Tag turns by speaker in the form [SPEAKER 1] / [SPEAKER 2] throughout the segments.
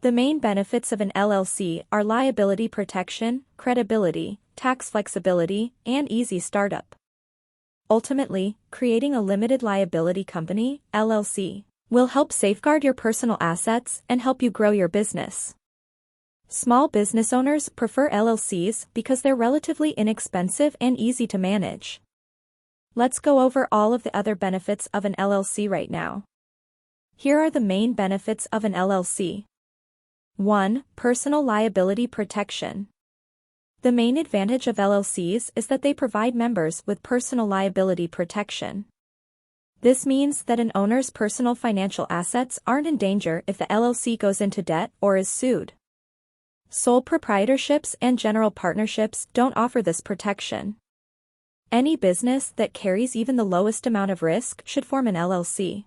[SPEAKER 1] The main benefits of an LLC are liability protection, credibility, tax flexibility, and easy startup. Ultimately, creating a limited liability company, LLC, will help safeguard your personal assets and help you grow your business. Small business owners prefer LLCs because they're relatively inexpensive and easy to manage. Let's go over all of the other benefits of an LLC right now. Here are the main benefits of an LLC. 1. Personal liability protection. The main advantage of LLCs is that they provide members with personal liability protection. This means that an owner's personal financial assets aren't in danger if the LLC goes into debt or is sued. Sole proprietorships and general partnerships don't offer this protection. Any business that carries even the lowest amount of risk should form an LLC.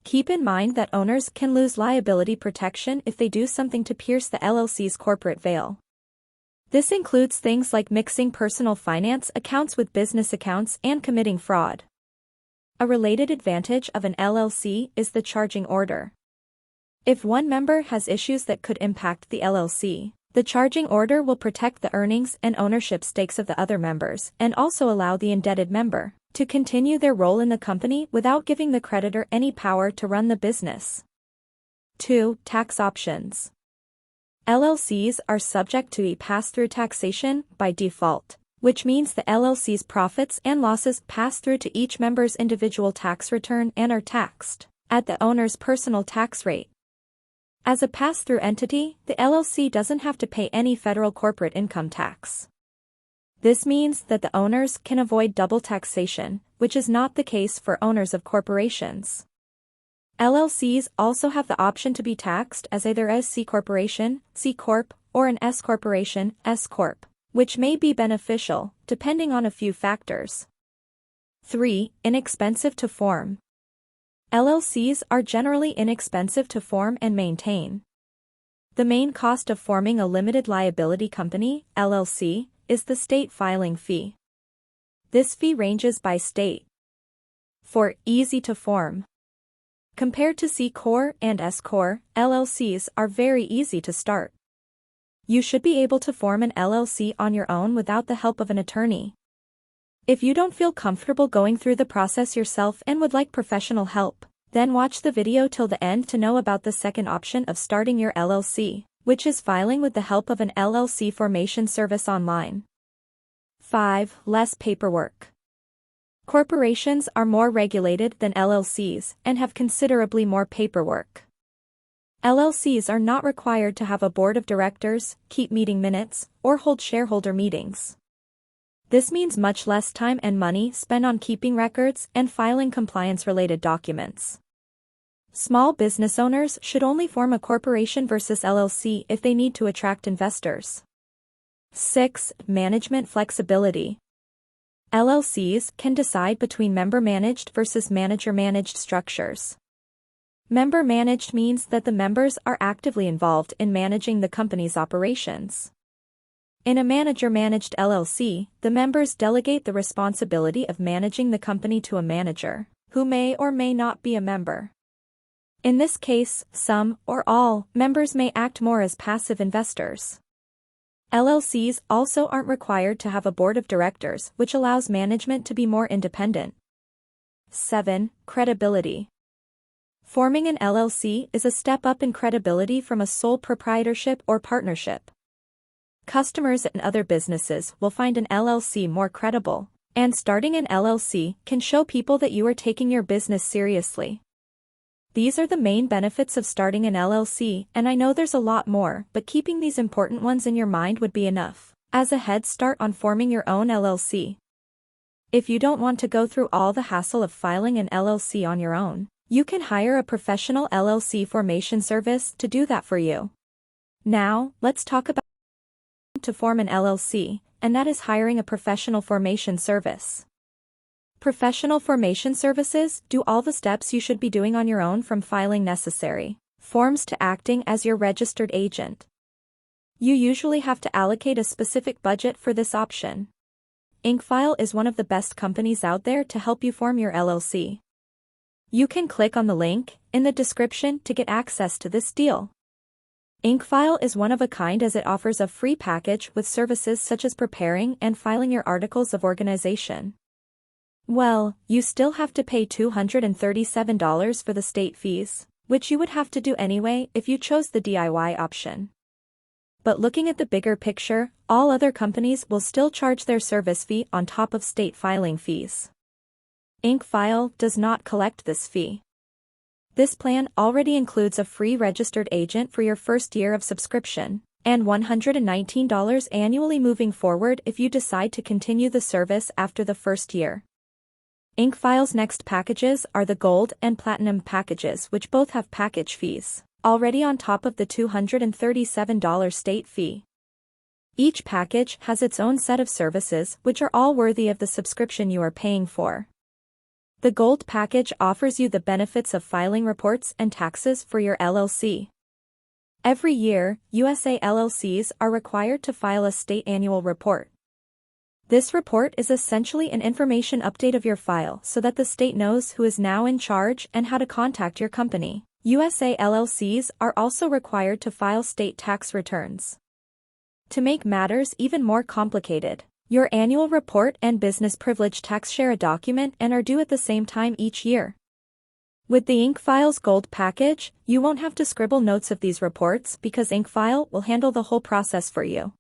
[SPEAKER 1] Keep in mind that owners can lose liability protection if they do something to pierce the LLC's corporate veil. This includes things like mixing personal finance accounts with business accounts and committing fraud. A related advantage of an LLC is the charging order. If one member has issues that could impact the LLC, the charging order will protect the earnings and ownership stakes of the other members and also allow the indebted member to continue their role in the company without giving the creditor any power to run the business. 2. Tax options. LLCs are subject to a pass-through taxation by default, which means the LLC's profits and losses pass through to each member's individual tax return and are taxed at the owner's personal tax rate. As a pass-through entity, the LLC doesn't have to pay any federal corporate income tax. This means that the owners can avoid double taxation, which is not the case for owners of corporations. LLCs also have the option to be taxed as either a C corporation, C corp, or an S corporation, S corp, which may be beneficial, depending on a few factors. 3. Inexpensive to form. LLCs are generally inexpensive to form and maintain. The main cost of forming a limited liability company, LLC, is the state filing fee. This fee ranges by state. 4. Easy to form. Compared to C Corp and S Corp, LLCs are very easy to start. You should be able to form an LLC on your own without the help of an attorney. If you don't feel comfortable going through the process yourself and would like professional help, then watch the video till the end to know about the second option of starting your LLC, which is filing with the help of an LLC formation service online. 5. Less paperwork. Corporations are more regulated than LLCs and have considerably more paperwork. LLCs are not required to have a board of directors, keep meeting minutes, or hold shareholder meetings. This means much less time and money spent on keeping records and filing compliance-related documents. Small business owners should only form a corporation versus LLC if they need to attract investors. 6. Management flexibility. LLCs can decide between member-managed versus manager-managed structures. Member-managed means that the members are actively involved in managing the company's operations. In a manager-managed LLC, the members delegate the responsibility of managing the company to a manager, who may or may not be a member. In this case, some, or all, members may act more as passive investors. LLCs also aren't required to have a board of directors, which allows management to be more independent. 7. Credibility. Forming an LLC is a step up in credibility from a sole proprietorship or partnership. Customers and other businesses will find an LLC more credible, and starting an LLC can show people that you are taking your business seriously. These are the main benefits of starting an LLC, and I know there's a lot more, but keeping these important ones in your mind would be enough as a head start on forming your own LLC. If you don't want to go through all the hassle of filing an LLC on your own, you can hire a professional LLC formation service to do that for you. Now, let's talk about to form an LLC, and that is hiring a professional formation service. Professional formation services do all the steps you should be doing on your own, from filing necessary forms to acting as your registered agent. You usually have to allocate a specific budget for this option. Inkfile is one of the best companies out there to help you form your LLC. You can click on the link in the description to get access to this deal. InkFile is one of a kind as it offers a free package with services such as preparing and filing your articles of organization. Well, you still have to pay $237 for the state fees, which you would have to do anyway if you chose the DIY option. But looking at the bigger picture, all other companies will still charge their service fee on top of state filing fees. InkFile does not collect this fee. This plan already includes a free registered agent for your first year of subscription, and $119 annually moving forward if you decide to continue the service after the first year. InkFile's next packages are the Gold and Platinum packages, which both have package fees, already on top of the $237 state fee. Each package has its own set of services which are all worthy of the subscription you are paying for. The Gold package offers you the benefits of filing reports and taxes for your LLC. Every year, USA LLCs are required to file a state annual report. This report is essentially an information update of your file so that the state knows who is now in charge and how to contact your company. USA LLCs are also required to file state tax returns. To make matters even more complicated, your annual report and business privilege tax share a document and are due at the same time each year. With the InkFile's Gold package, you won't have to scribble notes of these reports because InkFile will handle the whole process for you.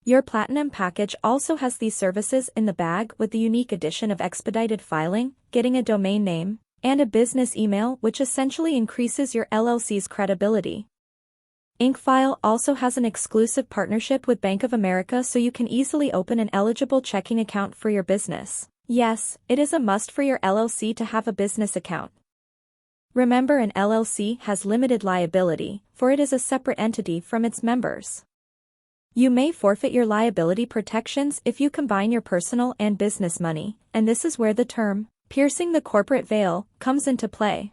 [SPEAKER 1] Your Platinum package also has these services in the bag with the unique addition of expedited filing, getting a domain name, and a business email which essentially increases your LLC's credibility. InkFile also has an exclusive partnership with Bank of America so you can easily open an eligible checking account for your business. Yes, it is a must for your LLC to have a business account. Remember, an LLC has limited liability, for it is a separate entity from its members. You may forfeit your liability protections if you combine your personal and business money, and this is where the term, piercing the corporate veil, comes into play.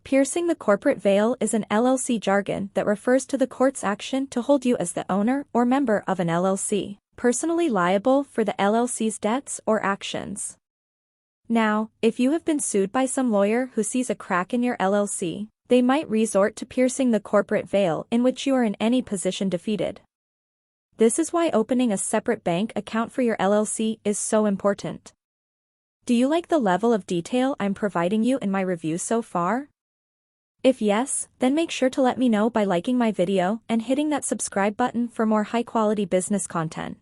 [SPEAKER 1] Piercing the corporate veil is an LLC jargon that refers to the court's action to hold you as the owner or member of an LLC, personally liable for the LLC's debts or actions. Now, if you have been sued by some lawyer who sees a crack in your LLC, they might resort to piercing the corporate veil in which you are in any position defeated. This is why opening a separate bank account for your LLC is so important. Do you like the level of detail I'm providing you in my review so far? If yes, then make sure to let me know by liking my video and hitting that subscribe button for more high-quality business content.